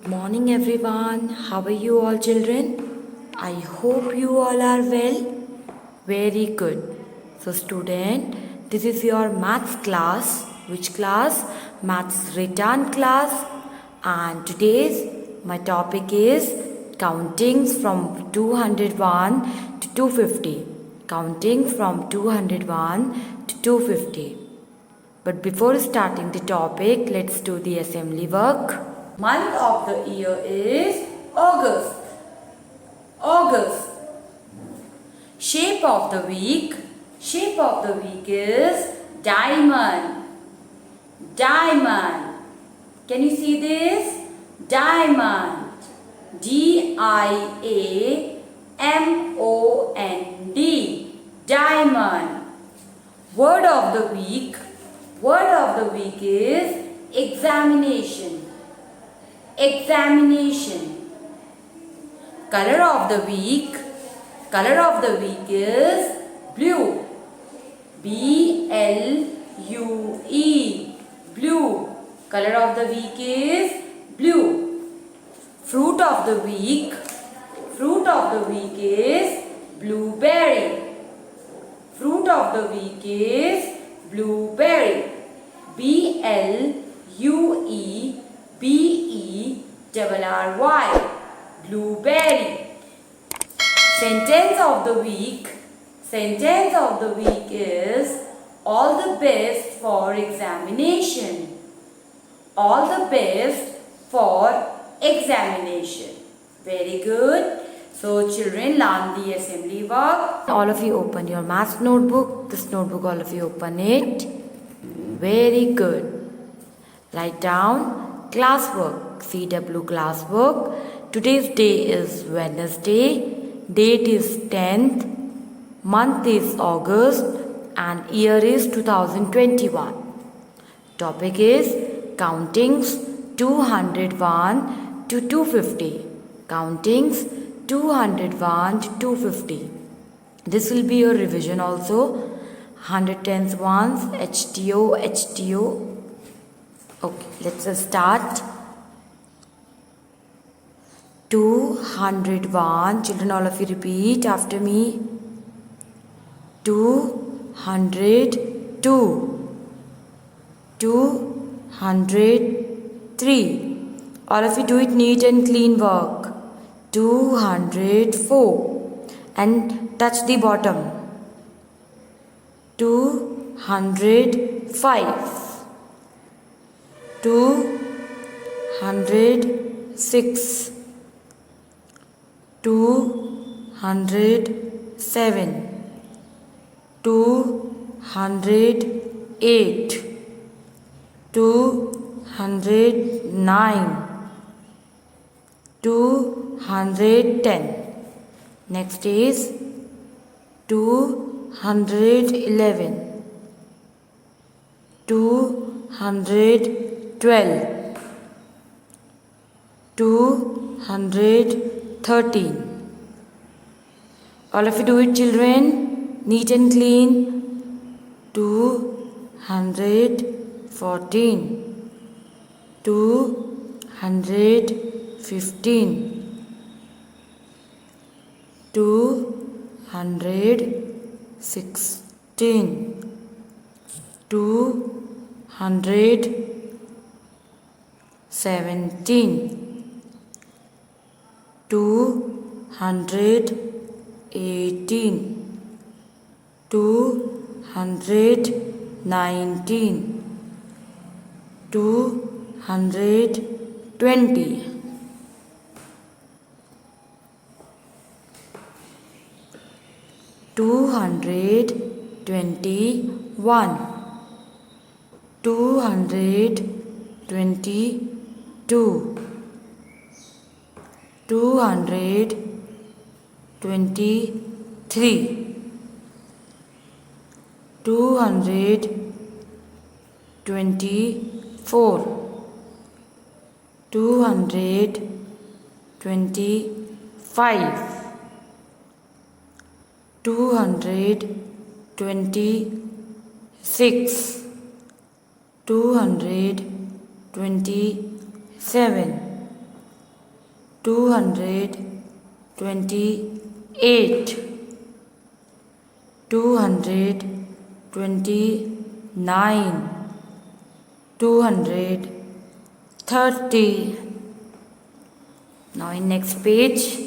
Morning everyone. How are you all children? I hope you all are well. Very good. So student, this is your maths class. Which class? Maths written class. And today's my topic is countings from 201 to 250. Counting from 201 to 250. But before starting the topic, let's do the assembly work. Month of the year is August. August. Shape of the week. Shape of the week is diamond. Diamond. Can you see this? Diamond. D-I-A-M-O-N-D. Diamond. Word of the week. Word of the week is examination. Examination. Color of the week. Color of the week is blue. B-L-U-E. Blue. Color of the week is blue. Fruit of the week. Fruit of the week is blueberry. Fruit of the week is blueberry. B-L-U-E-B-E-R-R-Y. Blueberry. Sentence of the week. Sentence of the week is all the best for examination. All the best for examination. Very good. So children, learn the assembly work. All of you open your math notebook. This notebook, all of you open it. Very good. Write down classwork. CW classwork. Today's day is Wednesday. Date is 10th. Month is August. And year is 2021. Topic is countings 201 to 250. Countings 201 to 250. This will be your revision also. 110s ones, HTO, HTO. Okay, let's start. 201. Children, all of you repeat after me. 202. 203. All of you do it neat and clean work. 204. And touch the bottom. 205. 206. 207. 208. 209. 210. Next is 211. 212. 213. All of you do it, children. Neat and clean. 214. 215. 216. 217. 218. 219. 220. 221. 222. 223. 224. 225. 226. 227. 228, 229, 230. Now in next page.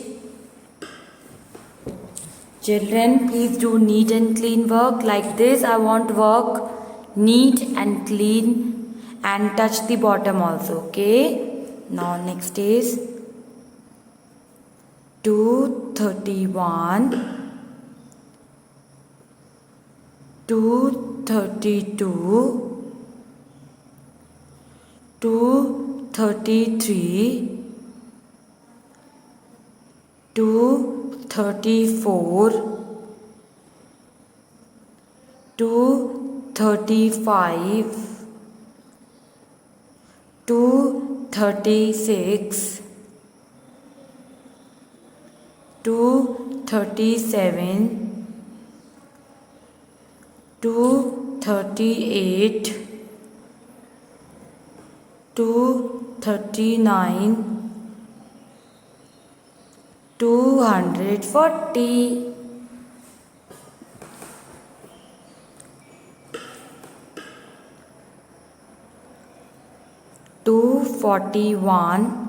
Children, please do neat and clean work like this. I want work neat and clean and touch the bottom also. Okay. Now next is 231, 232, 233, 234, 235, 236, 237, 238, 239, 240. 241,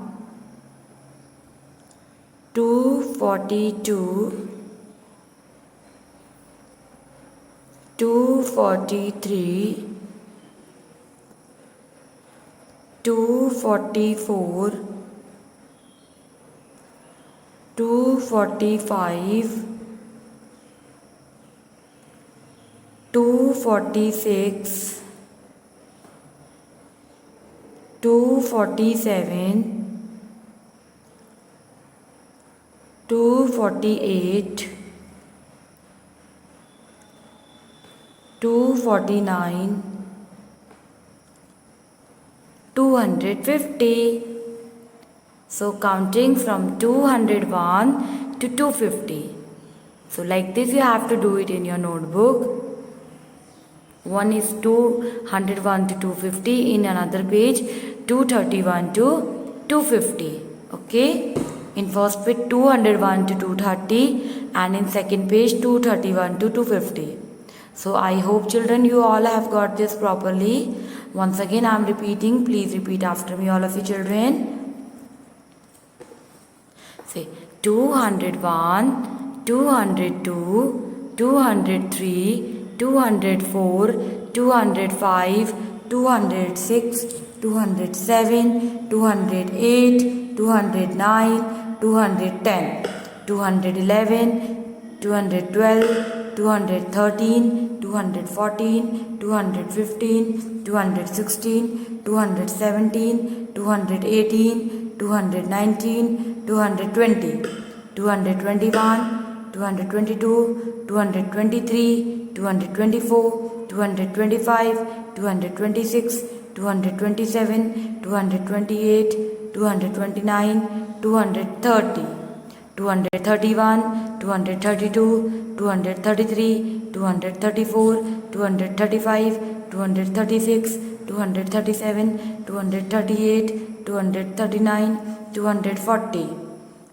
242, 243, 244, 245, 246, 247, 248, 249, 250. So counting from 201 to 250. So like this you have to do it in your notebook. One is 201 to 250, in another page 231 to 250. Okay. In first page 201 to 230 and in second page 231 to 250. So I hope children you all have got this properly. Once again I am repeating. Please repeat after me, all of you children. Say 201, 202, 203, 204, 205, 206, 207, 208, 209, 210, 211, 212, 213, 214, 215, 216, 217, 218, 219, 220, 221, 222, 223, 224, 225, 226, 227, 228, 229, 230, 231, 232, 233, 234, 235, 236, 237, 238, 239, 240,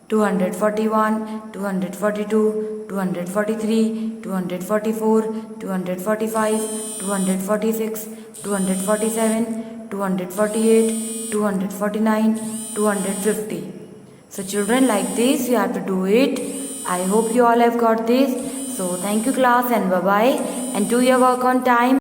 241, 242, 243, 244, 245, 246, 247, 248, 249, 250. So children, like this you have to do it. I hope you all have got this. So thank you class and bye bye, and do your work on time.